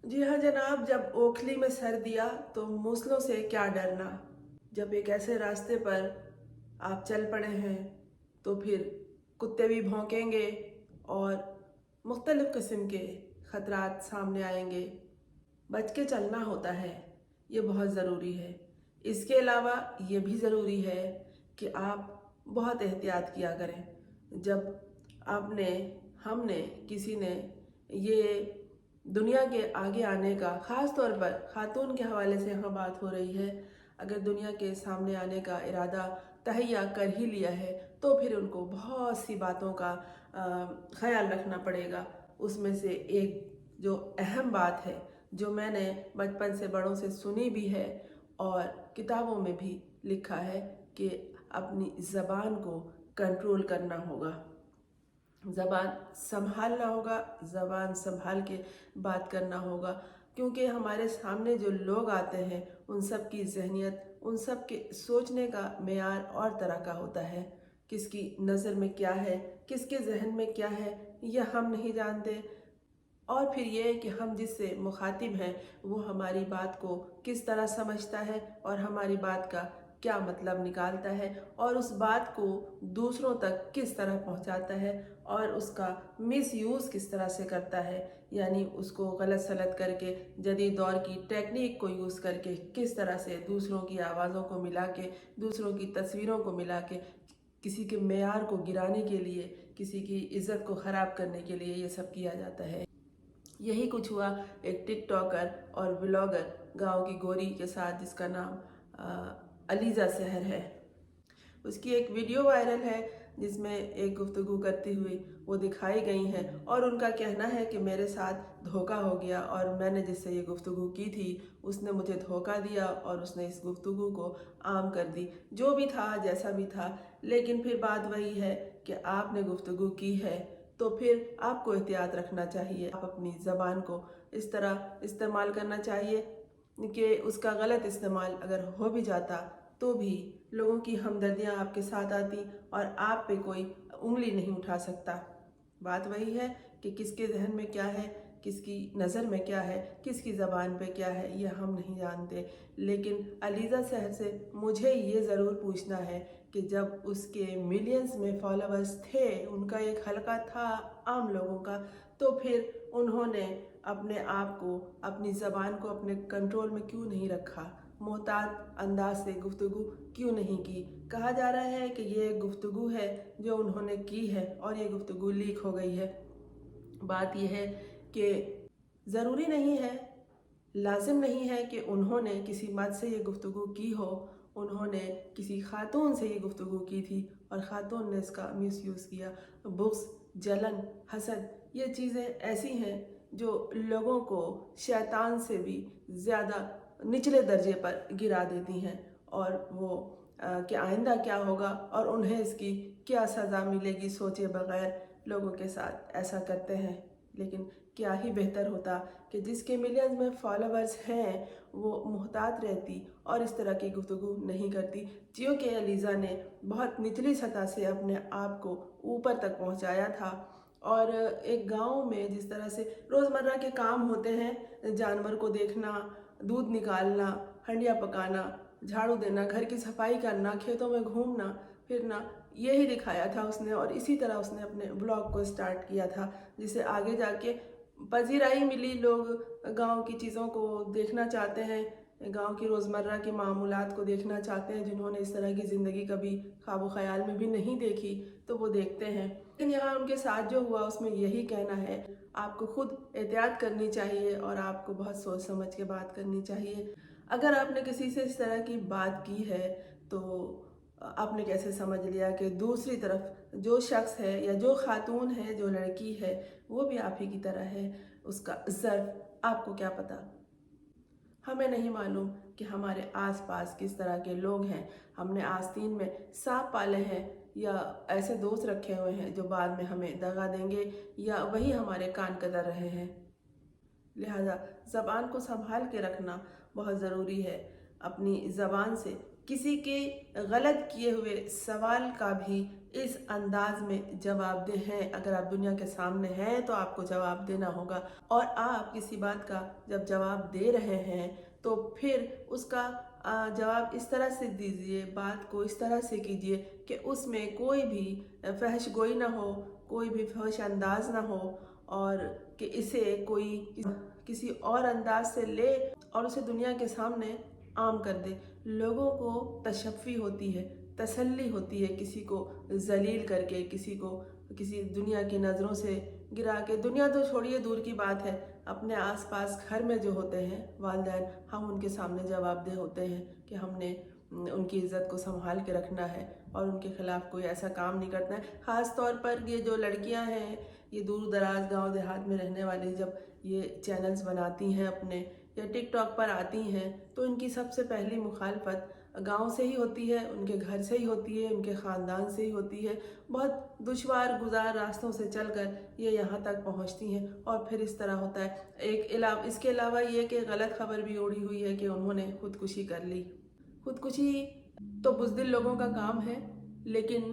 जी हाँ जनाब, जब ओखली में सर दिया तो मूसलों से क्या डरना। जब एक ऐसे रास्ते पर आप चल पड़े हैं तो फिर कुत्ते भी भौंकेंगे और मुख्तलिफ़ किस्म के ख़तरात सामने आएंगे। बच के चलना होता है, ये बहुत ज़रूरी है। इसके अलावा ये भी ज़रूरी है कि आप बहुत एहतियात किया करें। जब आपने हमने किसी ने ये दुनिया के आगे आने का, ख़ास तौर पर ख़ातून के हवाले से यहाँ बात हो रही है, अगर दुनिया के सामने आने का इरादा तहैया कर ही लिया है तो फिर उनको बहुत सी बातों का ख़याल रखना पड़ेगा। उसमें से एक जो अहम बात है, जो मैंने बचपन से बड़ों से सुनी भी है और किताबों में भी लिखा है, कि अपनी ज़बान को कंट्रोल करना होगा, ज़बान संभालना होगा, ज़बान संभाल के बात करना होगा। क्योंकि हमारे सामने जो लोग आते हैं उन सब की ज़हनियत, उन सब के सोचने का मेयार और तरह का होता है। किसकी नज़र में क्या है, किसके जहन में क्या है, यह हम नहीं जानते। और फिर ये कि हम जिससे मुखातिब हैं वो हमारी बात को किस तरह समझता है और हमारी बात का क्या मतलब निकालता है और उस बात को दूसरों तक किस तरह पहुंचाता है और उसका मिस यूज़ किस तरह से करता है, यानी उसको गलत सलत करके जदीद दौर की टेक्निक को यूज़ करके किस तरह से दूसरों की आवाज़ों को मिला के, दूसरों की तस्वीरों को मिला के किसी के मेयार को गिराने के लिए, किसी की इज़्ज़त को ख़राब करने के लिए ये सब किया जाता है। यही कुछ हुआ एक टिकटॉकर और ब्लॉगर गांव की गोरी के साथ, जिसका नाम अलीज़ा सहर है। उसकी एक वीडियो वायरल है जिसमें एक गुफ्तगू करती हुई वो दिखाई गई हैं और उनका कहना है कि मेरे साथ धोखा हो गया और मैंने जिससे ये गुफ्तगू की थी उसने मुझे धोखा दिया और उसने इस गुफ्तगू को आम कर दी। जो भी था, जैसा भी था, लेकिन फिर बात वही है कि आपने गुफ्तगू की है तो फिर आपको एहतियात रखना चाहिए। आप अपनी ज़बान को इस तरह इस्तेमाल करना चाहिए कि उसका गलत इस्तेमाल अगर हो भी जाता तो भी लोगों की हमदर्दियाँ आपके साथ आती और आप पे कोई उंगली नहीं उठा सकता। बात वही है कि किसके जहन में क्या है, किसकी नज़र में क्या है, किसकी ज़बान पे क्या है, ये हम नहीं जानते। लेकिन अलीज़ा सहर से मुझे ये ज़रूर पूछना है कि जब उसके मिलियंस में फॉलोअर्स थे, उनका एक हलका था आम लोगों का, तो फिर उन्होंने अपने आप को, अपनी ज़बान को अपने कंट्रोल में क्यों नहीं रखा, मोहतात अंदाज से गुफ्तगू क्यों नहीं की। कहा जा रहा है कि ये गुफ्तगू है जो उन्होंने की है और ये गुफ्तगू लीक हो गई है। बात यह है कि ज़रूरी नहीं है, लाजिम नहीं है कि उन्होंने किसी मर्द से ये गुफ्तगू की हो। उन्होंने किसी खातून से ये गुफ्तगू की थी और ख़ातून ने इसका मिसयूज़ किया। बुग़्ज़, जलन, हसद, ये चीज़ें ऐसी हैं जो लोगों को शैतान से भी ज़्यादा निचले दर्जे पर गिरा देती हैं और वो कि आइंदा क्या होगा और उन्हें इसकी क्या सज़ा मिलेगी सोचे बग़ैर लोगों के साथ ऐसा करते हैं। लेकिन क्या ही बेहतर होता कि जिसके मिलियंस में फॉलोअर्स हैं वो मुहतात रहती और इस तरह की गुफ्तगू नहीं करती। जियो के अलीज़ा ने बहुत निचली सतह से अपने आप को ऊपर तक पहुंचाया था और एक गांव में जिस तरह से रोज़मर्रा के काम होते हैं, जानवर को देखना, दूध निकालना, हंडिया पकाना, झाड़ू देना, घर की सफाई करना, खेतों में घूमना फिरना, यही दिखाया था उसने और इसी तरह उसने अपने ब्लॉग को स्टार्ट किया था, जिसे आगे जाके पजीराई मिली। लोग गांव की चीज़ों को देखना चाहते हैं, गांव की रोज़मर्रा के मामूलात को देखना चाहते हैं, जिन्होंने इस तरह की ज़िंदगी कभी ख्वाब ख्याल में भी नहीं देखी तो वो देखते हैं। लेकिन यहाँ उनके साथ जो हुआ उसमें यही कहना है, आपको खुद एहतियात करनी चाहिए और आपको बहुत सोच समझ के बात करनी चाहिए। अगर आपने किसी से इस तरह की बात की है तो आपने कैसे समझ लिया कि दूसरी तरफ जो शख्स है या जो खातून है, जो लड़की है, वो भी आप ही की तरह है। उसका ज़र्फ आपको क्या पता। हमें नहीं मालूम कि हमारे आसपास किस तरह के लोग हैं। हमने आस्तीन में सांप पाले हैं या ऐसे दोस्त रखे हुए हैं जो बाद में हमें दगा देंगे, या वही हमारे कान कतर रहे हैं। लिहाजा ज़बान को संभाल के रखना बहुत ज़रूरी है। अपनी ज़बान से किसी के गलत किए हुए सवाल का भी इस अंदाज में जवाब दे हैं। अगर आप दुनिया के सामने हैं तो आपको जवाब देना होगा, और आप किसी बात का जब जवाब दे रहे हैं तो फिर उसका जवाब इस तरह से दीजिए, बात को इस तरह से कीजिए कि उसमें कोई भी फहश गोई ना हो, कोई भी फहश अंदाज ना हो, और कि इसे कोई किसी और अंदाज से ले और उसे दुनिया के सामने आम कर दे। लोगों को तशफ़ी होती है, तसल्ली होती है किसी को जलील करके, किसी को किसी दुनिया की नज़रों से गिरा के। दुनिया तो छोड़िए, दूर की बात है, अपने आसपास घर में जो होते हैं वालिदैन, हम उनके सामने जवाबदेह होते हैं कि हमने उनकी इज़्ज़त को संभाल के रखना है और उनके ख़िलाफ़ कोई ऐसा काम नहीं करना है। ख़ास तौर पर ये जो लड़कियां हैं, ये दूर दराज गांव देहात में रहने वाली, जब ये चैनल्स बनाती हैं अपने या टिकटॉक पर आती हैं, तो इनकी सबसे पहली मुखालफत गांव से ही होती है, उनके घर से ही होती है, उनके ख़ानदान से ही होती है। बहुत दुश्वार गुजार रास्तों से चलकर ये यहाँ तक पहुँचती हैं, और फिर इस तरह होता है। इसके अलावा ये कि गलत खबर भी उड़ी हुई है कि उन्होंने खुदकुशी कर ली। खुदकुशी तो बुज़दिल लोगों का काम है, लेकिन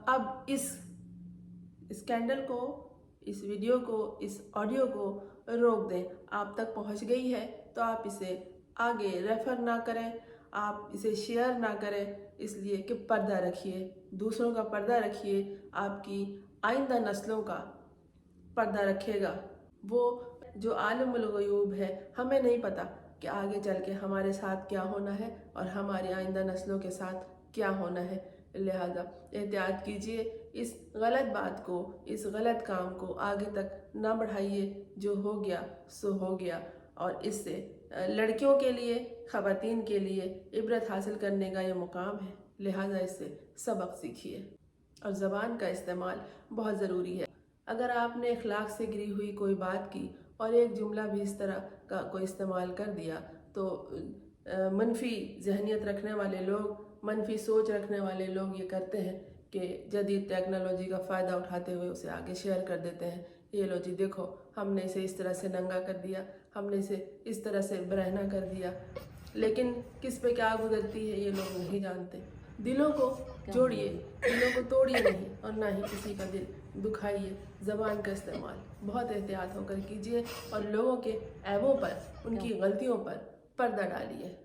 अब इस स्कैंडल को, इस वीडियो को, इस ऑडियो को रोक दें। आप तक पहुंच गई है तो आप इसे आगे रेफर ना करें, आप इसे शेयर ना करें, इसलिए कि पर्दा रखिए, दूसरों का पर्दा रखिए, आपकी आइंदा नस्लों का पर्दा रखेगा। वो जो आलिमुल ग़ुयूब है, हमें नहीं पता कि आगे चल के हमारे साथ क्या होना है और हमारी आइंदा नस्लों के साथ क्या होना है। लिहाजा एहतियात कीजिए, इस गलत बात को, इस गलत काम को आगे तक ना बढ़ाइए। जो हो गया सो हो गया, और इससे लड़कियों के लिए, ख़वातीन के लिए इबरत हासिल करने का ये मुकाम है। लिहाजा इससे सबक सीखिए, और ज़बान का इस्तेमाल बहुत ज़रूरी है। अगर आपने इखलाक से गिरी हुई कोई बात की और एक जुमला भी इस तरह का कोई इस्तेमाल कर दिया, तो मनफी जहनियत रखने वाले लोग, मनफी सोच रखने वाले लोग ये करते हैं कि जदीद टेक्नोलॉजी का फ़ायदा उठाते हुए उसे आगे शेयर कर देते हैं। ये लो जी, देखो, हमने इसे इस तरह से नंगा कर दिया, हमने इसे इस तरह से बरहना कर दिया। लेकिन किस पे क्या गुजरती है ये लोग नहीं जानते। दिलों को जोड़िए, दिलों को तोड़िए नहीं, और ना ही किसी का दिल दुखाइए। ज़बान का इस्तेमाल बहुत एहतियात होकर कीजिए, और लोगों के ऐबों पर, उनकी गलतियों पर पर्दा डालिए।